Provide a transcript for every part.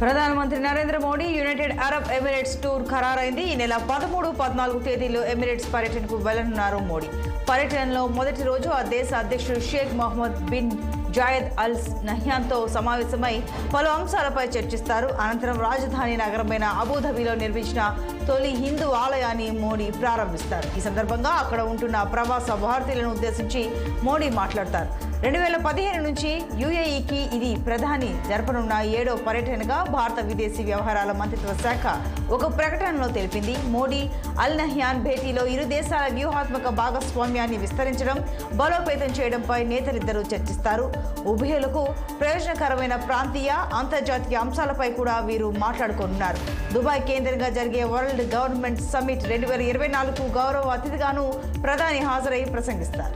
ప్రధానమంత్రి Narendra Modi United Arab Emirates tour ఖరారైంది. ఈ నెల 13, 14 తేదీల్లో ఎమిరేట్స్ పర్యటనకు వెళ్లనున్నారు మోడీ. పర్యటనలో మొదటి రోజు ఆ దేశ అధ్యక్షుడు షేక్ మహమ్మద్ బిన్ జాయద్ అల్ నహ్యాన్తో సమావేశమై పలు అంశాలపై చర్చిస్తారు. అనంతరం రాజధాని నగరమైన అబుధాబిలో నిర్మించిన తొలి హిందూ ఆలయాన్ని మోడీ ప్రారంభిస్తారు. ఈ సందర్భంగా అక్కడ ఉంటున్న ప్రవాస భారతీయులను ఉద్దేశించి మోడీ మాట్లాడతారు. 2015 నుంచి యుఏఈకి ఇది ప్రధాని జరపనున్న 7వ పర్యటనగా భారత విదేశీ వ్యవహారాల మంత్రిత్వ శాఖ ఒక ప్రకటనలో తెలిపింది. మోడీ అల్ నహ్యాన్ భేటీలో ఇరు దేశాల వ్యూహాత్మక భాగస్వామ్యాన్ని విస్తరించడం, బలోపేతం చేయడంపై నేతలిద్దరూ చర్చిస్తారు. ఉభయులకు ప్రయోజనకరమైన ప్రాంతీయ, అంతర్జాతీయ అంశాలపై కూడా వీరు మాట్లాడుకోనున్నారు. దుబాయ్ కేంద్రంగా జరిగే వరల్డ్ గవర్నమెంట్ సమ్మిట్ 2024కు గౌరవ అతిథిగాను ప్రధాని హాజరై ప్రసంగిస్తారు.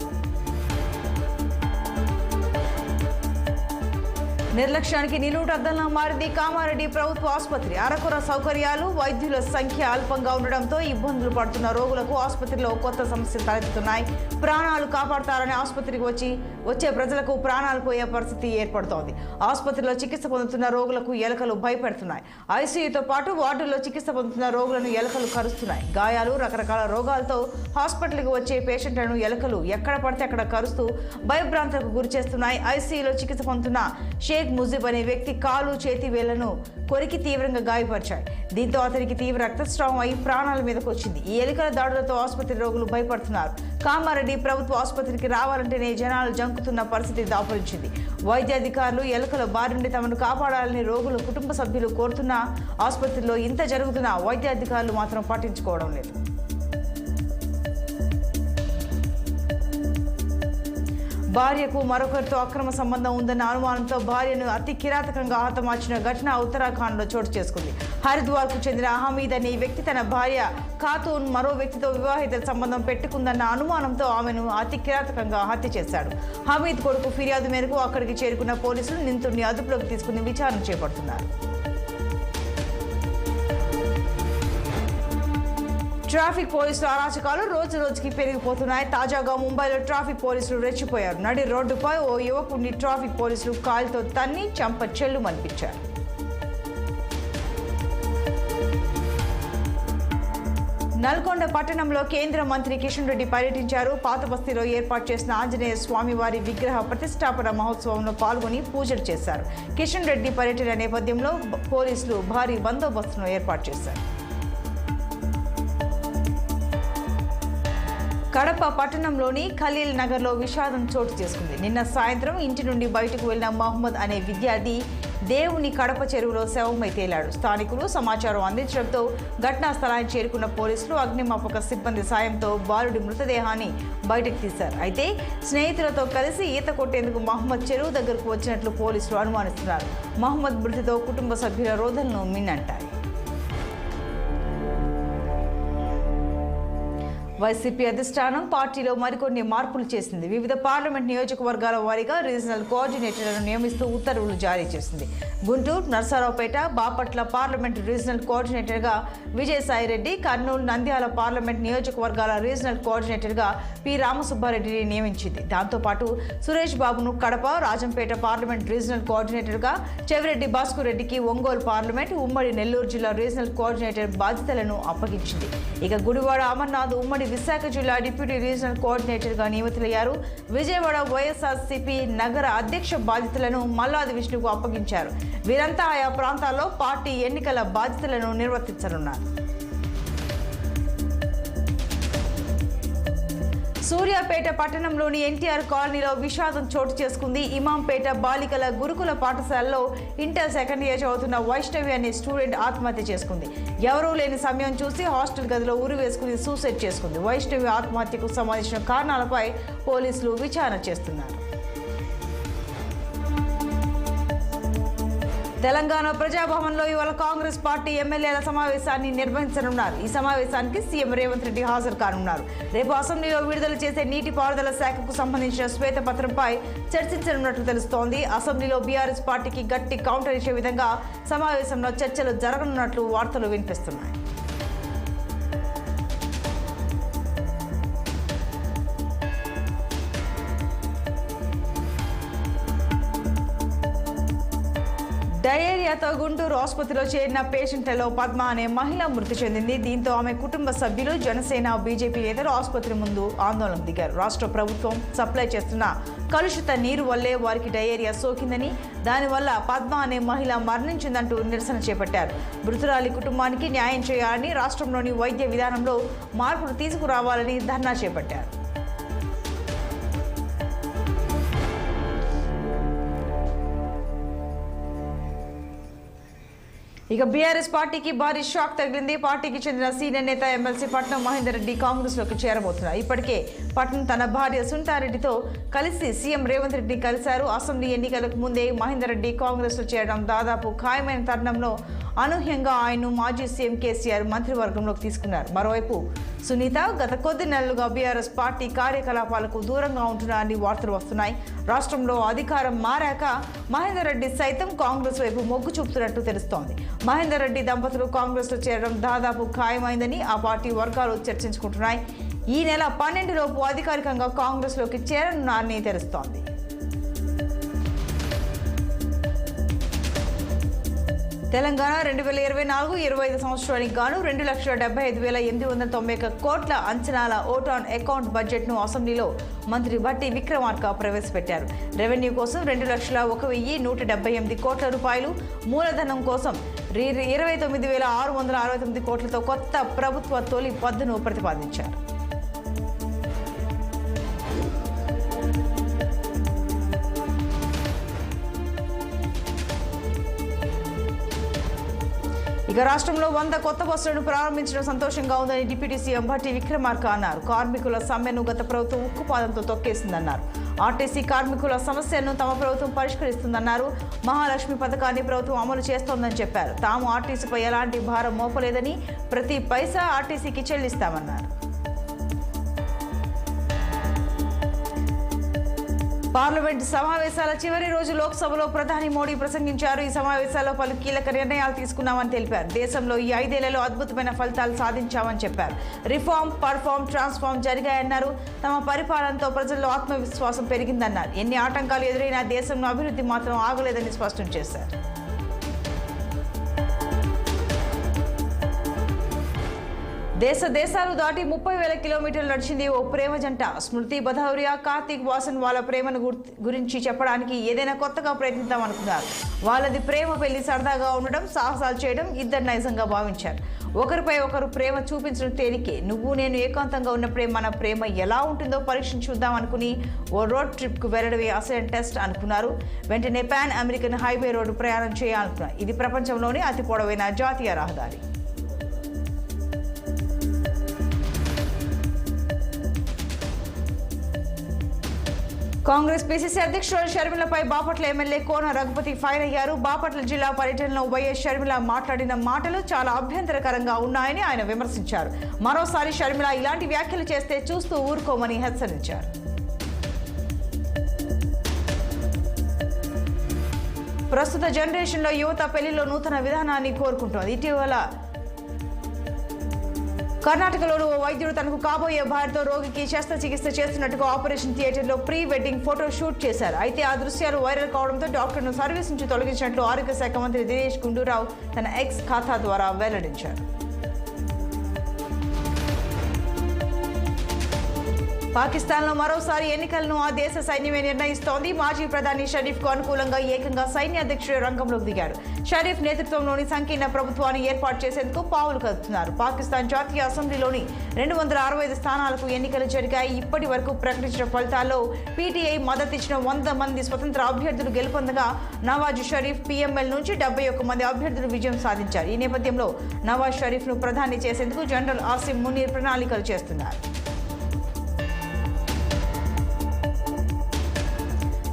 నిర్లక్ష్యానికి నిలువుటద్దంలా మారింది కామారెడ్డి ప్రభుత్వ ఆసుపత్రి. అరకొర సౌకర్యాలు, వైద్యుల సంఖ్య అల్పంగా ఉండడంతో ఇబ్బందులు పడుతున్న రోగులకు ఆసుపత్రిలో కొత్త సమస్యలు తలెత్తుతున్నాయి. ప్రాణాలు కాపాడతారని ఆసుపత్రికి వచ్చే ప్రజలకు ప్రాణాలు పోయే పరిస్థితి ఏర్పడుతోంది. ఆసుపత్రిలో చికిత్స పొందుతున్న రోగులకు ఎలుకలు భయపెడుతున్నాయి. ఐసీయూతో పాటు వార్డుల్లో చికిత్స పొందుతున్న రోగులను ఎలుకలు కరుస్తున్నాయి. గాయాలు, రకరకాల రోగాలతో హాస్పిటల్కి వచ్చే పేషెంట్లను ఎలుకలు ఎక్కడ పడితే అక్కడ కరుస్తూ భయభ్రాంతులకు గురి చేస్తున్నాయి. ఐసీయూలో చికిత్స పొందుతున్న షేక్ ముజిబ్ అనే వ్యక్తి కాలు, చేతి వేళ్లను కొరికి తీవ్రంగా గాయపరిచాయి. దీంతో అతనికి తీవ్ర రక్తస్రావం అయి ప్రాణాల మీదకు వచ్చింది. ఈ ఎలుకల దాడులతో ఆసుపత్రి రోగులు భయపడుతున్నారు. కామారెడ్డి ప్రభుత్వ ఆసుపత్రికి రావాలంటేనే జనాలు జంకుతున్న పరిస్థితి దాపురించింది. వైద్యాధికారులు ఎలుకల బారి నుండి తమను కాపాడాలని రోగుల కుటుంబ సభ్యులు కోరుతున్నా ఆసుపత్రిలో ఇంత జరుగుతున్నా వైద్యాధికారులు మాత్రం పట్టించుకోవడం లేదు. భార్యకు మరొకరితో అక్రమ సంబంధం ఉందన్న అనుమానంతో భార్యను అతి కిరాతకంగా హతమార్చిన ఘటన ఉత్తరాఖండ్లో చోటు చేసుకుంది. హరిద్వార్కు చెందిన హమీద్ అనే వ్యక్తి తన భార్య ఖాతూన్ మరో వ్యక్తితో వివాహిత సంబంధం పెట్టుకుందన్న అనుమానంతో ఆమెను అతి కిరాతకంగా హత్య చేశాడు. హమీద్ కొడుకు ఫిర్యాదు మేరకు అక్కడికి చేరుకున్న పోలీసులు నిందితుడిని అదుపులోకి తీసుకుని విచారణ చేపడుతున్నారు. ట్రాఫిక్ పోలీసుల అరాచకాలు రోజు రోజుకి పెరిగిపోతున్నాయి. తాజాగా ముంబైలో ట్రాఫిక్ పోలీసులు రెచ్చిపోయారు. నడి రోడ్డుపై ఓ యువకుడిని ట్రాఫిక్ పోలీసులు కాలుతో తన్ని చెంప చెల్లుమనిపించారు. నల్గొండ పట్టణంలో కేంద్ర మంత్రి కిషన్ రెడ్డి పర్యటించారు. పాత బస్తీలో ఏర్పాటు చేసిన ఆంజనేయ స్వామి వారి విగ్రహ ప్రతిష్టాపన మహోత్సవంలో పాల్గొని పూజలు చేశారు. కిషన్ రెడ్డి పర్యటన నేపథ్యంలో పోలీసులు భారీ బందోబస్తును ఏర్పాటు చేశారు. కడప పట్టణంలోని ఖలీల్ నగర్లో విషాదం చోటు చేసుకుంది. నిన్న సాయంత్రం ఇంటి నుండి బయటకు వెళ్లిన మహమ్మద్ అనే విద్యార్థి దేవుని కడప చెరువులో శవమై తేలాడు. స్థానికులు సమాచారం అందించడంతో ఘటనా స్థలానికి చేరుకున్న పోలీసులు అగ్నిమాపక సిబ్బంది సాయంతో బాలుడి మృతదేహాన్ని బయటకు తీశారు. అయితే స్నేహితులతో కలిసి ఈత కొట్టేందుకు మహమ్మద్ చెరువు దగ్గరకు వచ్చినట్లు పోలీసులు అనుమానిస్తున్నారు. మహమ్మద్ మృతితో కుటుంబ సభ్యుల రోదనలు మిన్నంటాయి. వైసీపీ అధిష్టానం పార్టీలో మరికొన్ని మార్పులు చేసింది. వివిధ పార్లమెంట్ నియోజకవర్గాల వారీగా రీజనల్ కోఆర్డినేటర్లను నియమిస్తూ ఉత్తర్వులు జారీ చేసింది. గుంటూరు, నర్సారావుపేట, బాపట్ల పార్లమెంట్ రీజనల్ కోఆర్డినేటర్గా విజయసాయిరెడ్డి, కర్నూలు, నంద్యాల పార్లమెంట్ నియోజకవర్గాల రీజనల్ కోఆర్డినేటర్గా పి రామసుబ్బారెడ్డిని నియమించింది. దాంతోపాటు సురేష్ బాబును కడప, రాజంపేట పార్లమెంట్ రీజనల్ కోఆర్డినేటర్గా, చెవిరెడ్డి భాస్కర్ రెడ్డికి ఒంగోలు పార్లమెంట్, ఉమ్మడి నెల్లూరు జిల్లా రీజనల్ కోఆర్డినేటర్ బాధ్యతలను అప్పగించింది. ఇక గుడివాడ అమర్నాథ్ ఉమ్మడి విశాఖ జిల్లా డిప్యూటీ రీజనల్ కోఆర్డినేటర్గా నియమితులయ్యారు. విజయవాడ వైఎస్ఆర్సీపీ నగర అధ్యక్ష బాధ్యతలను మల్లాది విష్ణుకు అప్పగించారు. వీరంతా ఆయా ప్రాంతాల్లో పార్టీ ఎన్నికల బాధ్యతలను నిర్వర్తించనున్నారు. సూర్యాపేట పట్టణంలోని ఎన్టీఆర్ కాలనీలో విషాదం చోటు చేసుకుంది. ఇమాంపేట బాలికల గురుకుల పాఠశాలలో ఇంటర్ సెకండ్ ఇయర్ చదువుతున్న వైష్ణవి అనే స్టూడెంట్ ఆత్మహత్య చేసుకుంది. ఎవరూ లేని సమయం చూసి హాస్టల్ గదిలో ఉరి వేసుకుని సూసైడ్ చేసుకుంది. వైష్ణవి ఆత్మహత్యకు సంబంధించిన కారణాలపై పోలీసులు విచారణ చేస్తున్నారు. తెలంగాణ ప్రజాభవన్లో ఇవాళ కాంగ్రెస్ పార్టీ ఎమ్మెల్యేల సమావేశాన్ని నిర్వహించనున్నారు. ఈ సమావేశానికి సీఎం రేవంత్ రెడ్డి హాజరు కానున్నారు. రేపు అసెంబ్లీలో విడుదల చేసే నీటిపారుదల శాఖకు సంబంధించిన శ్వేతపత్రంపై చర్చించనున్నట్లు తెలుస్తోంది. అసెంబ్లీలో బీఆర్ఎస్ పార్టీకి గట్టి కౌంటర్ ఇచ్చే విధంగా సమావేశంలో చర్చలు జరగనున్నట్లు వార్తలు వినిపిస్తున్నాయి. డయేరియాతో గుంటూరు ఆసుపత్రిలో చేరిన పేషెంట్లలో పద్మ అనే మహిళ మృతి చెందింది. దీంతో ఆమె కుటుంబ సభ్యులు, జనసేన, బీజేపీ నేతలు ఆసుపత్రి ముందు ఆందోళనకు దిగారు. రాష్ట్ర ప్రభుత్వం సప్లై చేస్తున్న కలుషిత నీరు వల్లే వారికి డయేరియా సోకిందని, దానివల్ల పద్మ అనే మహిళ మరణించిందంటూ నిరసన చేపట్టారు. మృతురాలి కుటుంబానికి న్యాయం చేయాలని, రాష్ట్రంలోని వైద్య విధానంలో మార్పులు తీసుకురావాలని ధర్నా చేపట్టారు. ఇక బీఆర్ఎస్ పార్టీకి భారీ షాక్ తగిలింది. పార్టీకి చెందిన సీనియర్ నేత ఎమ్మెల్సీ పట్నం మహేందర్ రెడ్డి కాంగ్రెస్ లోకి చేరబోతున్నారు. ఇప్పటికే పట్నం తన భార్య సునీతారెడ్డితో కలిసి సీఎం రేవంత్ రెడ్డి కలిశారు. అసెంబ్లీ ఎన్నికలకు ముందే మహేందర్ రెడ్డి కాంగ్రెస్ లో చేరడం దాదాపు ఖాయమైన తరుణంలో అనూహ్యంగా ఆయన్ను మాజీ సీఎం కేసీఆర్ మంత్రివర్గంలోకి తీసుకున్నారు. మరోవైపు సునీత గత కొద్ది నెలలుగా బీఆర్ఎస్ పార్టీ కార్యకలాపాలకు దూరంగా ఉంటున్నారని వార్తలు వస్తున్నాయి. రాష్ట్రంలో అధికారం మారాక మహేందర్ రెడ్డి సైతం కాంగ్రెస్ వైపు మొగ్గు చూపుతున్నట్టు తెలుస్తోంది. మహేందర్ రెడ్డి దంపతులు కాంగ్రెస్ లో చేరడం దాదాపు ఖాయమైందని ఆ పార్టీ వర్గాలు చర్చించుకుంటున్నాయి. ఈ నెల 12 లోపు అధికారికంగా కాంగ్రెస్ లోకి చేరనున్నారని తెలుస్తోంది. తెలంగాణ 2024-25 సంవత్సరానికి గాను 2,75,891 కోట్ల అంచనాల ఓట్ ఆన్ అకౌంట్ బడ్జెట్ను అసెంబ్లీలో మంత్రి భట్టి విక్రమార్క ప్రవేశపెట్టారు. రెవెన్యూ కోసం 2,01,178 కోట్ల రూపాయలు, మూలధనం కోసం 29,669 కోట్లతో కొత్త ప్రభుత్వ తొలి పద్దును ప్రతిపాదించారు. ఇక రాష్ట్రంలో 100 కొత్త బస్సులను ప్రారంభించడం సంతోషంగా ఉందని డిప్యూటీ సీఎం భట్టి విక్రమార్క అన్నారు. కార్మికుల సమ్మెను గత ప్రభుత్వం ఉక్కుపాదంతో తొక్కేసిందన్నారు. ఆర్టీసీ కార్మికుల సమస్యలను తమ ప్రభుత్వం పరిష్కరిస్తుందన్నారు. మహాలక్ష్మి పథకాన్ని ప్రభుత్వం అమలు చేస్తోందని చెప్పారు. తాము ఆర్టీసీపై ఎలాంటి భారం మోపలేదని, ప్రతి పైసా ఆర్టీసీకి చెల్లిస్తామన్నారు. పార్లమెంట్ సమావేశాల చివరి రోజు లోక్సభలో ప్రధాని మోడీ ప్రసంగించారు. ఈ సమావేశాల్లో పలు కీలక నిర్ణయాలు తీసుకున్నామని తెలిపారు. దేశంలో ఈ 5 ఏళ్లలో అద్భుతమైన ఫలితాలు సాధించామని చెప్పారు. రిఫార్మ్, పర్ఫార్మ్, ట్రాన్స్ఫార్మ్ జరిగాయన్నారు. తమ పరిపాలనతో ప్రజల్లో ఆత్మవిశ్వాసం పెరిగిందన్నారు. ఎన్ని ఆటంకాలు ఎదురైనా దేశంలో అభివృద్ధి మాత్రం ఆగలేదని స్పష్టం చేశారు. దేశాలు దాటి 30,000 కిలోమీటర్లు నడిచింది ఓ ప్రేమ జంట. స్మృతి భదౌరియా, కార్తీక్ వాసన్ వాళ్ళ ప్రేమను గురించి చెప్పడానికి ఏదైనా కొత్తగా ప్రయత్నిద్దామనుకున్నారు. వాళ్ళది ప్రేమ పెళ్లి, సరదాగా ఉండడం, సాహసాలు చేయడం ఇద్దరు నైజంగా భావించారు. ఒకరిపై ఒకరు ప్రేమ చూపించడం తేలికే. నువ్వు నేను ఏకాంతంగా ఉన్నప్పుడే మన ప్రేమ ఎలా ఉంటుందో పరీక్షించుద్దాం అనుకుని ఓ రోడ్ ట్రిప్కు వెళ్లడమే అసలైన టెస్ట్ అనుకున్నారు. వెంటనే పాన్ అమెరికన్ హైవే రోడ్డు ప్రయాణం చేయాలనుకున్నారు. ఇది ప్రపంచంలోనే అతి పొడవైన జాతీయ రహదారి. కాంగ్రెస్ పీసీసీ అధ్యక్షురాలు షర్మిలపై బాపట్ల ఎమ్మెల్యే కోన రఘుపతి ఫైర్ అయ్యారు. బాపట్ల జిల్లా పర్యటనలో వైఎస్ షర్మిల మాట్లాడిన మాటలు చాలా అభ్యంతరకరంగా ఉన్నాయని ఆయన విమర్శించారు. మరోసారి షర్మిల ఇలాంటి వ్యాఖ్యలు చేస్తే చూస్తూ ఊరుకోమని హెచ్చరించారు. ప్రస్తుత జనరేషన్లో యువత పెళ్లిలో నూతన విధానాన్ని కోరుకుంటోంది. ఇటీవల కర్ణాటకలోని ఓ వైద్యుడు తనకు కాబోయే భార్యతో రోగికి శస్త్రచికిత్స చేస్తున్నట్టుగా ఆపరేషన్ థియేటర్లో ప్రీ వెడ్డింగ్ ఫోటో షూట్ చేశారు. అయితే ఆ దృశ్యాలు వైరల్ కావడంతో డాక్టర్ను సర్వీస్ నుంచి తొలగించినట్లు ఆరోగ్య శాఖ మంత్రి దినేష్ గుండూరావు తన ఎక్స్ ఖాతా ద్వారా వెల్లడించారు. పాకిస్తాన్లో మరోసారి ఎన్నికలను ఆ దేశ సైన్యమే నిర్ణయిస్తోంది. మాజీ ప్రధాని షరీఫ్కు అనుకూలంగా ఏకంగా సైన్య అధ్యక్షుడు రంగంలోకి దిగారు. షరీఫ్ నేతృత్వంలోని సంకీర్ణ ప్రభుత్వాన్ని ఏర్పాటు చేసేందుకు పావులు కదుపుతున్నారు. పాకిస్తాన్ జాతీయ అసెంబ్లీలోని 265 స్థానాలకు ఎన్నికలు జరిగాయి. ఇప్పటి వరకు ప్రకటించిన ఫలితాల్లో పీటీఐ మద్దతిచ్చిన 100 మంది స్వతంత్ర అభ్యర్థులు గెలుపొందగా నవాజ్ షరీఫ్ పీఎంఎల్ నుంచి 71 మంది అభ్యర్థులు విజయం సాధించారు. ఈ నేపథ్యంలో నవాజ్ షరీఫ్ను ప్రధాని చేసేందుకు జనరల్ ఆసిమ్ మునీర్ ప్రణాళికలు చేస్తున్నారు.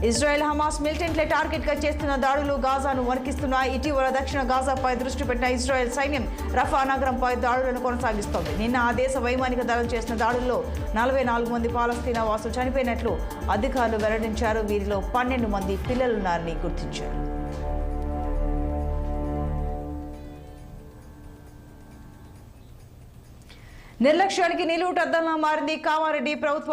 ఇజ్రాయెల్ హమాస్ మిలిటెంట్లే టార్గెట్గా చేస్తున్న దాడులు గాజాను వణికిస్తున్నాయి. ఇటీవల దక్షిణ గాజాపై దృష్టి పెట్టిన ఇజ్రాయెల్ సైన్యం రఫా నగరంపై దాడులను కొనసాగిస్తోంది. నిన్న ఆ దేశ వైమానిక దళం చేసిన దాడుల్లో 44 మంది పాలస్తీనా వాసులు చనిపోయినట్లు అధికారులు వెల్లడించారు. వీరిలో 12 మంది పిల్లలున్నారని గుర్తించారు. నిర్లక్ష్యానికి నిలువుటద్దంలా మారింది కామారెడ్డి ప్రభుత్వ